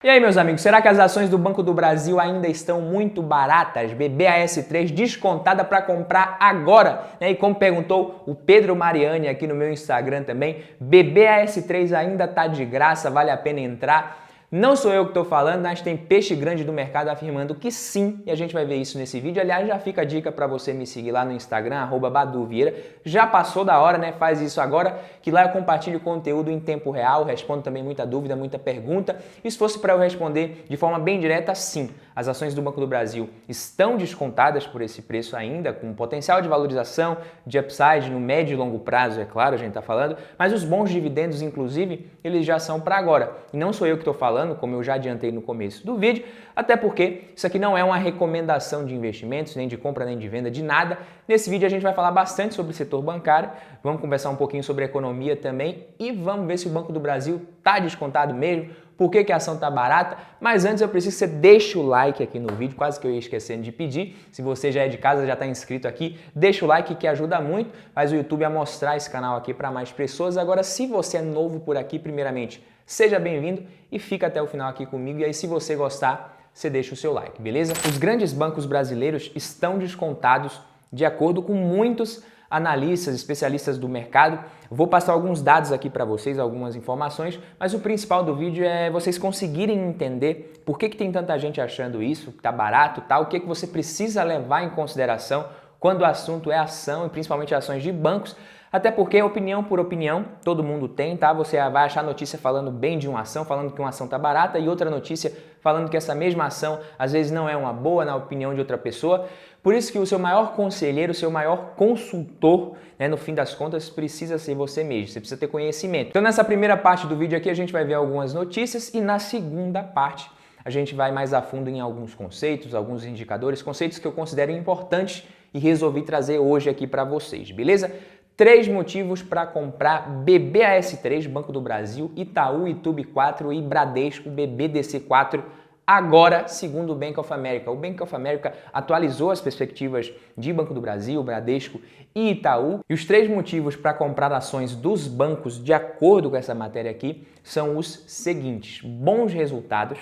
E aí, meus amigos, será que as ações do Banco do Brasil ainda estão muito baratas? BBAS3 descontada para comprar agora, né? E como perguntou o Pedro Mariani aqui no meu Instagram também, BBAS3 ainda está de graça, vale a pena entrar? Não sou eu que estou falando, mas tem peixe grande do mercado afirmando que sim, e a gente vai ver isso nesse vídeo. Aliás, já fica a dica para você me seguir lá no Instagram, @baduvieira. Já passou da hora, né? Faz isso agora, que lá eu compartilho conteúdo em tempo real, respondo também muita dúvida, muita pergunta. E se fosse para eu responder de forma bem direta, sim, as ações do Banco do Brasil estão descontadas por esse preço ainda, com potencial de valorização, de upside no médio e longo prazo, é claro, a gente está falando, mas os bons dividendos, inclusive, eles já são para agora. E não sou eu que estou falando, como eu já adiantei no começo do vídeo, até porque isso aqui não é uma recomendação de investimentos, nem de compra, nem de venda, de nada. Nesse vídeo a gente vai falar bastante sobre o setor bancário, vamos conversar um pouquinho sobre economia também e vamos ver se o Banco do Brasil está descontado mesmo, por que a ação está barata. Mas antes eu preciso que você deixe o like aqui no vídeo, quase que eu ia esquecendo de pedir. Se você já é de casa, já está inscrito aqui, deixa o like que ajuda muito, faz o YouTube a mostrar esse canal aqui para mais pessoas. Agora, se você é novo por aqui, primeiramente, seja bem-vindo e fica até o final aqui comigo. E aí, se você gostar, você deixa o seu like, beleza? Os grandes bancos brasileiros estão descontados de acordo com muitos analistas, especialistas do mercado. Vou passar alguns dados aqui para vocês, algumas informações, mas o principal do vídeo é vocês conseguirem entender por que tem tanta gente achando isso, que está barato, tá? O que você precisa levar em consideração quando o assunto é ação e principalmente ações de bancos. Até porque opinião por opinião, todo mundo tem, tá? Você vai achar notícia falando bem de uma ação, falando que uma ação tá barata e outra notícia falando que essa mesma ação às vezes não é uma boa na opinião de outra pessoa. Por isso que o seu maior conselheiro, o seu maior consultor, né, no fim das contas, precisa ser você mesmo, você precisa ter conhecimento. Então nessa primeira parte do vídeo aqui a gente vai ver algumas notícias e na segunda parte a gente vai mais a fundo em alguns conceitos, alguns indicadores, conceitos que eu considero importantes e resolvi trazer hoje aqui para vocês, beleza? 3 motivos para comprar BBAS3, Banco do Brasil, Itaú, Itub4 e Bradesco, BBDC4, agora, segundo o Bank of America. O Bank of America atualizou as perspectivas de Banco do Brasil, Bradesco e Itaú. E os 3 motivos para comprar ações dos bancos, de acordo com essa matéria aqui, são os seguintes: bons resultados,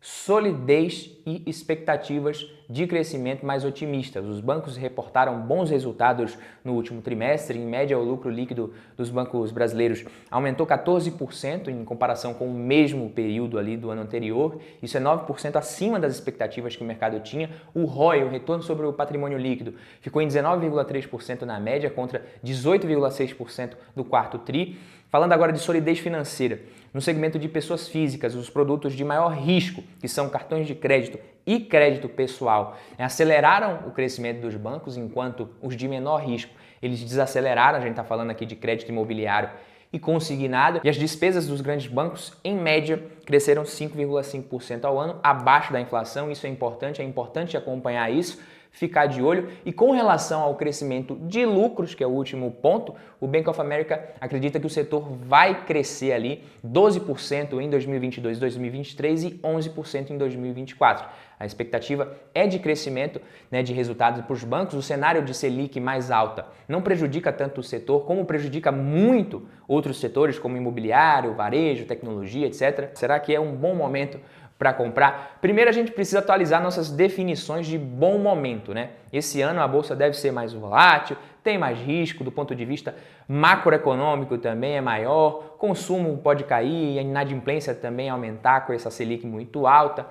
solidez e expectativas de crescimento mais otimistas. Os bancos reportaram bons resultados no último trimestre. Em média, o lucro líquido dos bancos brasileiros aumentou 14% em comparação com o mesmo período ali do ano anterior. Isso é 9% acima das expectativas que o mercado tinha. O ROI, o retorno sobre o patrimônio líquido, ficou em 19,3% na média contra 18,6% do quarto tri. Falando agora de solidez financeira, no segmento de pessoas físicas, os produtos de maior risco, que são cartões de crédito e crédito pessoal, aceleraram o crescimento dos bancos, enquanto os de menor risco, eles desaceleraram. A gente está falando aqui de crédito imobiliário e consignado, e as despesas dos grandes bancos, em média, cresceram 5,5% ao ano, abaixo da inflação. Isso é importante acompanhar isso, ficar de olho. E com relação ao crescimento de lucros, que é o último ponto, o Bank of America acredita que o setor vai crescer ali 12% em 2022 e 2023 e 11% em 2024. A expectativa é de crescimento, né, de resultados para os bancos. O cenário de Selic mais alta não prejudica tanto o setor, como prejudica muito outros setores, como imobiliário, varejo, tecnologia, etc. Será que é um bom momento para comprar? Primeiro a gente precisa atualizar nossas definições de bom momento, né? Esse ano a bolsa deve ser mais volátil, tem mais risco do ponto de vista macroeconômico, também é maior, consumo pode cair, a inadimplência também aumentar com essa Selic muito alta.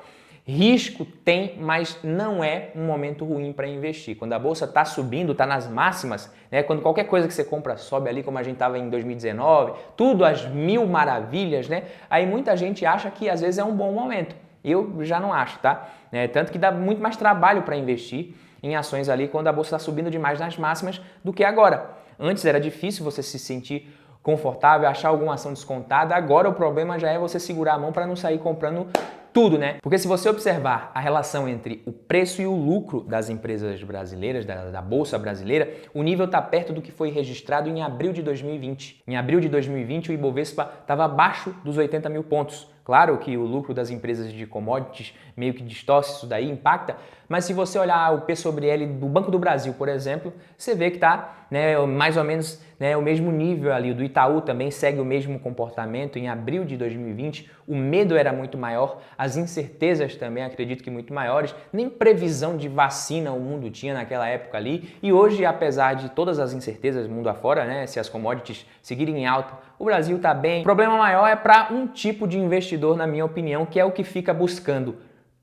Risco tem, mas não é um momento ruim para investir. Quando a bolsa está subindo, está nas máximas, né? Quando qualquer coisa que você compra sobe ali, como a gente estava em 2019, tudo às mil maravilhas, né? Aí muita gente acha que às vezes é um bom momento. Eu já não acho, tá? Tanto que dá muito mais trabalho para investir em ações ali quando a bolsa está subindo demais nas máximas do que agora. Antes era difícil você se sentir confortável, achar alguma ação descontada. Agora o problema já é você segurar a mão para não sair comprando tudo, né? Porque se você observar a relação entre o preço e o lucro das empresas brasileiras, da Bolsa Brasileira, o nível está perto do que foi registrado em abril de 2020. Em abril de 2020, o Ibovespa estava abaixo dos 80 mil pontos. Claro que o lucro das empresas de commodities meio que distorce isso daí, impacta, mas se você olhar o P sobre L do Banco do Brasil, por exemplo, você vê que está, né, mais ou menos, né, o mesmo nível ali. O do Itaú também segue o mesmo comportamento. Em abril de 2020, o medo era muito maior, as incertezas também acredito que muito maiores, nem previsão de vacina o mundo tinha naquela época ali, e hoje, apesar de todas as incertezas mundo afora, né, se as commodities seguirem em alta, o Brasil está bem. O problema maior é para um tipo de investidor, na minha opinião, que é o que fica buscando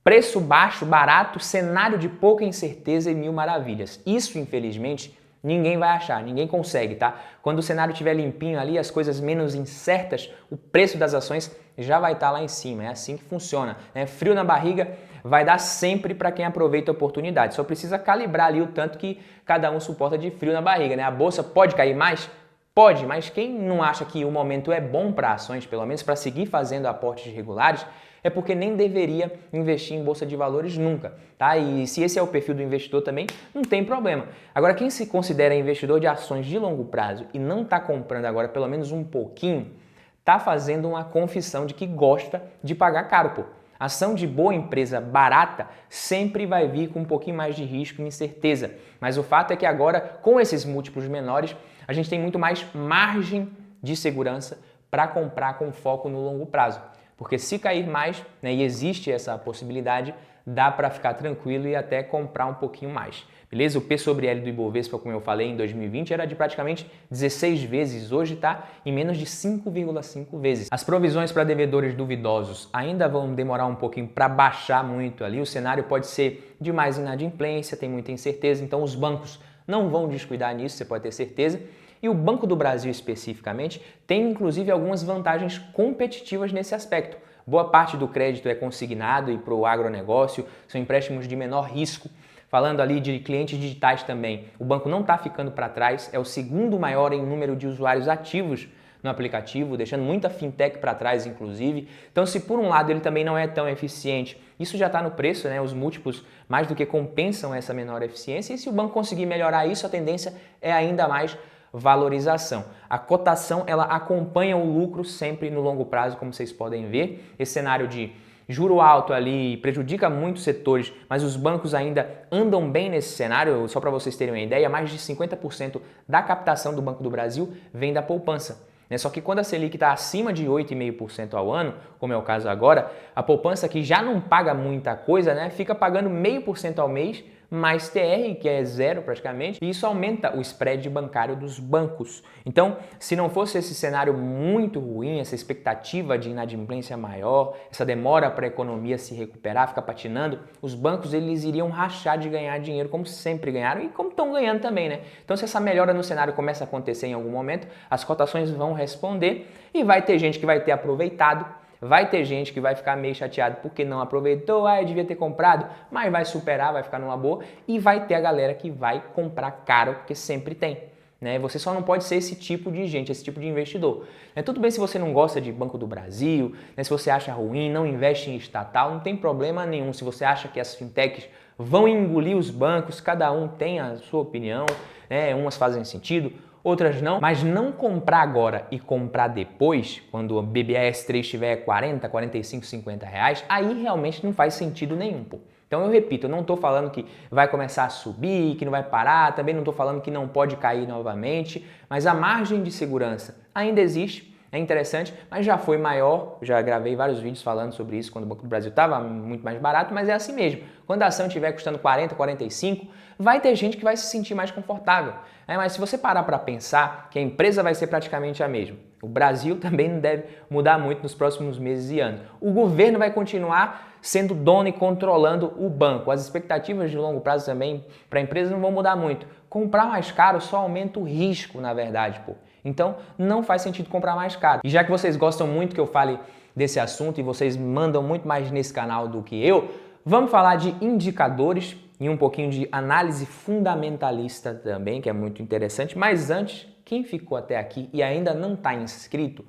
preço baixo, barato, cenário de pouca incerteza e mil maravilhas. Isso, infelizmente, ninguém vai achar, ninguém consegue, tá? Quando o cenário estiver limpinho ali, as coisas menos incertas, o preço das ações já vai estar lá em cima. É assim que funciona, né? Frio na barriga vai dar sempre para quem aproveita a oportunidade. Só precisa calibrar ali o tanto que cada um suporta de frio na barriga, né? A bolsa pode cair mais? Pode, mas quem não acha que o momento é bom para ações, pelo menos para seguir fazendo aportes regulares, é porque nem deveria investir em bolsa de valores nunca, tá? E se esse é o perfil do investidor também, não tem problema. Agora, quem se considera investidor de ações de longo prazo e não está comprando agora pelo menos um pouquinho, está fazendo uma confissão de que gosta de pagar caro, pô. Ação de boa empresa barata sempre vai vir com um pouquinho mais de risco e incerteza. Mas o fato é que agora, com esses múltiplos menores, a gente tem muito mais margem de segurança para comprar com foco no longo prazo. Porque se cair mais, né, e existe essa possibilidade, dá para ficar tranquilo e até comprar um pouquinho mais. Beleza? O P sobre L do Ibovespa, como eu falei, em 2020 era de praticamente 16 vezes, hoje está em menos de 5,5 vezes. As provisões para devedores duvidosos ainda vão demorar um pouquinho para baixar muito ali, o cenário pode ser de mais inadimplência, tem muita incerteza, então os bancos não vão descuidar nisso, você pode ter certeza. E o Banco do Brasil especificamente tem inclusive algumas vantagens competitivas nesse aspecto. Boa parte do crédito é consignado e para o agronegócio, são empréstimos de menor risco. Falando ali de clientes digitais também, o banco não está ficando para trás, é o segundo maior em número de usuários ativos no aplicativo, deixando muita fintech para trás, inclusive. Então, se por um lado ele também não é tão eficiente, isso já está no preço, né? Os múltiplos mais do que compensam essa menor eficiência, e se o banco conseguir melhorar isso, a tendência é ainda mais valorização. A cotação, ela acompanha o lucro sempre no longo prazo, como vocês podem ver. Esse cenário de juro alto ali prejudica muitos setores, mas os bancos ainda andam bem nesse cenário. Só para vocês terem uma ideia, mais de 50% da captação do Banco do Brasil vem da poupança. Só que quando a Selic está acima de 8,5% ao ano, como é o caso agora, a poupança que já não paga muita coisa, né, fica pagando 0,5% ao mês, mais TR, que é zero praticamente, e isso aumenta o spread bancário dos bancos. Então, se não fosse esse cenário muito ruim, essa expectativa de inadimplência maior, essa demora para a economia se recuperar, ficar patinando, os bancos eles iriam rachar de ganhar dinheiro como sempre ganharam e como estão ganhando também, né? Então, se essa melhora no cenário começa a acontecer em algum momento, as cotações vão responder e vai ter gente que vai ter aproveitado. Vai ter gente que vai ficar meio chateado porque não aproveitou, eu devia ter comprado, mas vai superar, vai ficar numa boa, e vai ter a galera que vai comprar caro, porque sempre tem. Né? Você só não pode ser esse tipo de gente, esse tipo de investidor. Tudo bem se você não gosta de Banco do Brasil, né? Se você acha ruim, não investe em estatal, não tem problema nenhum. Se você acha que as fintechs vão engolir os bancos, cada um tem a sua opinião, né? Umas fazem sentido, outras não, mas não comprar agora e comprar depois, quando o BBAS3 estiver 40, 45, 50 reais, aí realmente não faz sentido nenhum, pô. Então eu repito, eu não estou falando que vai começar a subir, que não vai parar, também não estou falando que não pode cair novamente, mas a margem de segurança ainda existe. É interessante, mas já foi maior, já gravei vários vídeos falando sobre isso quando o Banco do Brasil estava muito mais barato, mas é assim mesmo. Quando a ação estiver custando 40, 45, vai ter gente que vai se sentir mais confortável. Mas se você parar para pensar que a empresa vai ser praticamente a mesma, o Brasil também não deve mudar muito nos próximos meses e anos. O governo vai continuar sendo dono e controlando o banco. As expectativas de longo prazo também para a empresa não vão mudar muito. Comprar mais caro só aumenta o risco, na verdade, pô. Então, não faz sentido comprar mais caro. E já que vocês gostam muito que eu fale desse assunto e vocês mandam muito mais nesse canal do que eu, vamos falar de indicadores e um pouquinho de análise fundamentalista também, que é muito interessante. Mas antes, quem ficou até aqui e ainda não está inscrito,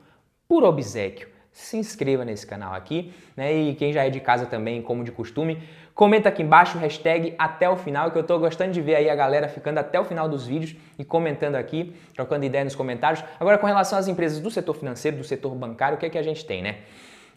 por obséquio, se inscreva nesse canal aqui, né? E quem já é de casa também, como de costume, comenta aqui embaixo, hashtag até o final, que eu tô gostando de ver aí a galera ficando até o final dos vídeos e comentando aqui, trocando ideia nos comentários. Agora, com relação às empresas do setor financeiro, do setor bancário, o que é que a gente tem, né?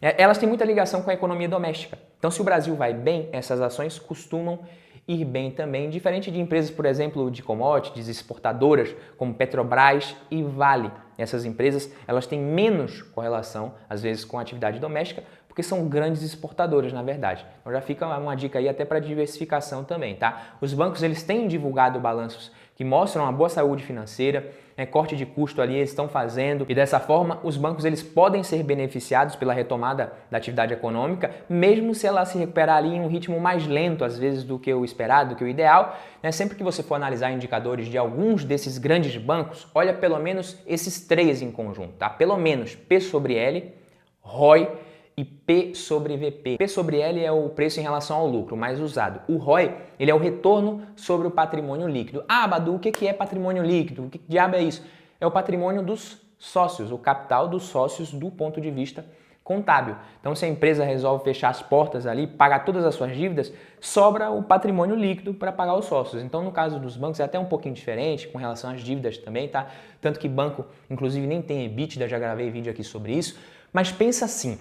Elas têm muita ligação com a economia doméstica. Então, se o Brasil vai bem, essas ações costumam ir bem também, diferente de empresas, por exemplo, de commodities, exportadoras, como Petrobras e Vale. Essas empresas, elas têm menos correlação, às vezes, com a atividade doméstica, porque são grandes exportadores, na verdade. Então já fica uma dica aí até para diversificação também, tá? Os bancos, eles têm divulgado balanços que mostram uma boa saúde financeira, corte de custo ali eles estão fazendo, e dessa forma os bancos eles podem ser beneficiados pela retomada da atividade econômica, mesmo se ela se recuperar ali em um ritmo mais lento às vezes do que o esperado, do que o ideal. Sempre que você for analisar indicadores de alguns desses grandes bancos, olha pelo menos esses três em conjunto, tá? Pelo menos P sobre L, ROI e P sobre VP. P sobre L é o preço em relação ao lucro, mais usado. O ROI, ele é o retorno sobre o patrimônio líquido. Ah, Badu, o que é patrimônio líquido? O que diabo é isso? É o patrimônio dos sócios, o capital dos sócios do ponto de vista contábil. Então, se a empresa resolve fechar as portas ali, pagar todas as suas dívidas, sobra o patrimônio líquido para pagar os sócios. Então, no caso dos bancos, é até um pouquinho diferente com relação às dívidas também, tá? Tanto que banco, inclusive, nem tem EBITDA, já gravei vídeo aqui sobre isso. Mas pensa assim,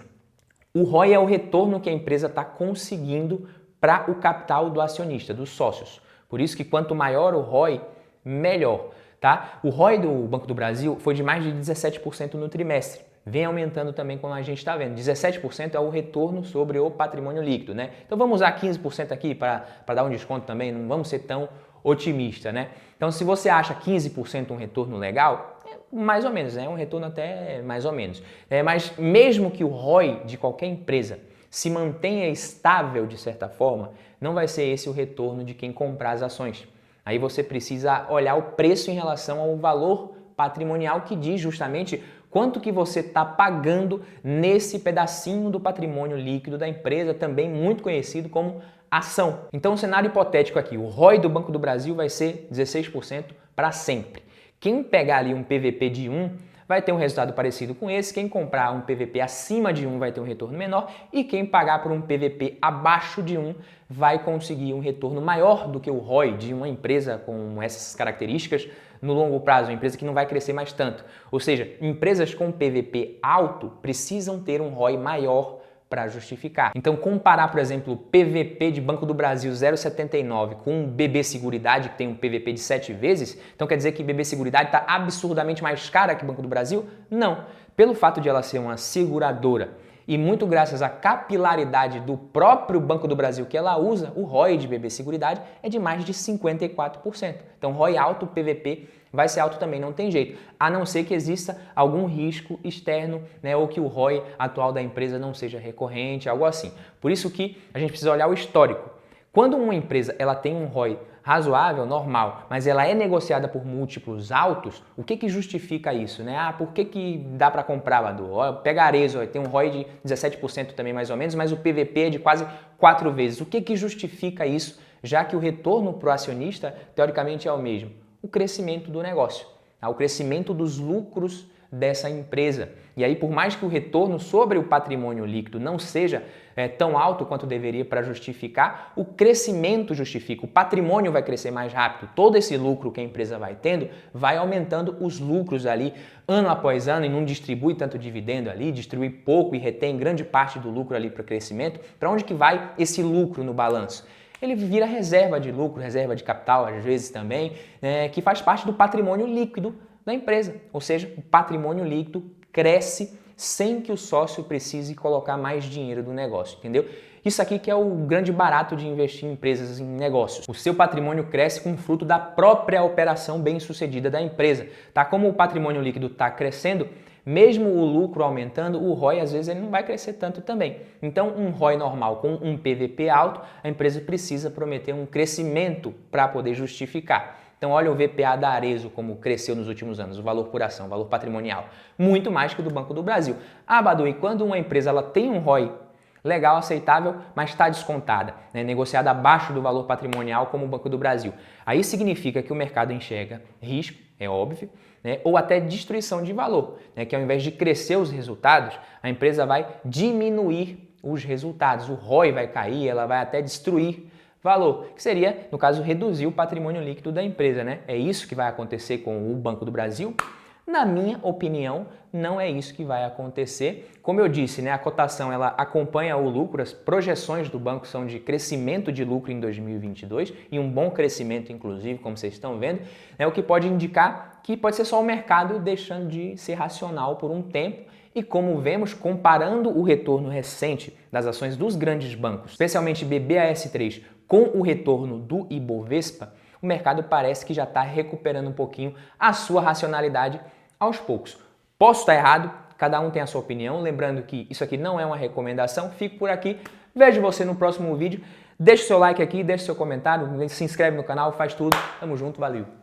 o ROI é o retorno que a empresa está conseguindo para o capital do acionista, dos sócios. Por isso que quanto maior o ROI, melhor. Tá? O ROI do Banco do Brasil foi de mais de 17% no trimestre. Vem aumentando também como a gente está vendo. 17% é o retorno sobre o patrimônio líquido, né? Então vamos usar 15% aqui para dar um desconto também, não vamos ser tão otimista, né? Então se você acha 15% um retorno legal, mais ou menos, né? Um retorno até mais ou menos. Mas mesmo que o ROI de qualquer empresa se mantenha estável de certa forma, não vai ser esse o retorno de quem comprar as ações. Aí você precisa olhar o preço em relação ao valor patrimonial que diz justamente quanto que você está pagando nesse pedacinho do patrimônio líquido da empresa, também muito conhecido como ação. Então, um cenário hipotético aqui, o ROI do Banco do Brasil vai ser 16% para sempre. Quem pegar ali um PVP de 1 vai ter um resultado parecido com esse, quem comprar um PVP acima de 1 vai ter um retorno menor e quem pagar por um PVP abaixo de 1 vai conseguir um retorno maior do que o ROI de uma empresa com essas características no longo prazo, uma empresa que não vai crescer mais tanto. Ou seja, empresas com PVP alto precisam ter um ROI maior para justificar. Então, comparar, por exemplo, o PVP de Banco do Brasil 0,79 com o BB Seguridade, que tem um PVP de 7 vezes, então quer dizer que BB Seguridade está absurdamente mais cara que o Banco do Brasil? Não. Pelo fato de ela ser uma seguradora e muito graças à capilaridade do próprio Banco do Brasil que ela usa, o ROI de BB Seguridade é de mais de 54%. Então, ROI alto, PVP vai ser alto também, não tem jeito, a não ser que exista algum risco externo, né, ou que o ROI atual da empresa não seja recorrente, algo assim. Por isso que a gente precisa olhar o histórico. Quando uma empresa ela tem um ROI razoável, normal, mas ela é negociada por múltiplos altos, o que justifica isso, né? Por que dá para comprar, Badu? Pega a Arezzo, tem um ROI de 17% também mais ou menos, mas o PVP é de quase 4 vezes. O que justifica isso, já que o retorno para o acionista, teoricamente, é o mesmo? O crescimento do negócio, o crescimento dos lucros dessa empresa. E aí, por mais que o retorno sobre o patrimônio líquido não seja tão alto quanto deveria para justificar, o crescimento justifica, o patrimônio vai crescer mais rápido, todo esse lucro que a empresa vai tendo vai aumentando os lucros ali ano após ano e não distribui tanto dividendo ali, distribui pouco e retém grande parte do lucro ali para o crescimento. Para onde que vai esse lucro no balanço? Ele vira reserva de lucro, reserva de capital, às vezes também, que faz parte do patrimônio líquido da empresa. Ou seja, o patrimônio líquido cresce sem que o sócio precise colocar mais dinheiro do negócio, entendeu? Isso aqui que é o grande barato de investir em empresas, em negócios. O seu patrimônio cresce com fruto da própria operação bem-sucedida da empresa. Tá? Como o patrimônio líquido está crescendo, mesmo o lucro aumentando, o ROI às vezes ele não vai crescer tanto também. Então, um ROI normal com um PVP alto, a empresa precisa prometer um crescimento para poder justificar. Então, olha o VPA da Arezzo como cresceu nos últimos anos, o valor por ação, o valor patrimonial, muito mais que o do Banco do Brasil. Ah, Badu, e quando uma empresa ela tem um ROI legal, aceitável, mas está descontada, né, negociada abaixo do valor patrimonial como o Banco do Brasil, aí significa que o mercado enxerga risco, é óbvio, né, ou até destruição de valor, né, que ao invés de crescer os resultados, a empresa vai diminuir os resultados, o ROI vai cair, ela vai até destruir valor, que seria, no caso, reduzir o patrimônio líquido da empresa, né? É isso que vai acontecer com o Banco do Brasil? Na minha opinião, não é isso que vai acontecer. Como eu disse, né, a cotação ela acompanha o lucro, as projeções do banco são de crescimento de lucro em 2022 e um bom crescimento, inclusive, como vocês estão vendo, né, o que pode indicar que pode ser só o mercado deixando de ser racional por um tempo E como vemos, comparando o retorno recente das ações dos grandes bancos, especialmente BBAS3, com o retorno do Ibovespa, o mercado parece que já está recuperando um pouquinho a sua racionalidade aos poucos. Posso estar errado, cada um tem a sua opinião, lembrando que isso aqui não é uma recomendação, fico por aqui, vejo você no próximo vídeo, deixa o seu like aqui, deixa o seu comentário, se inscreve no canal, faz tudo, tamo junto, valeu!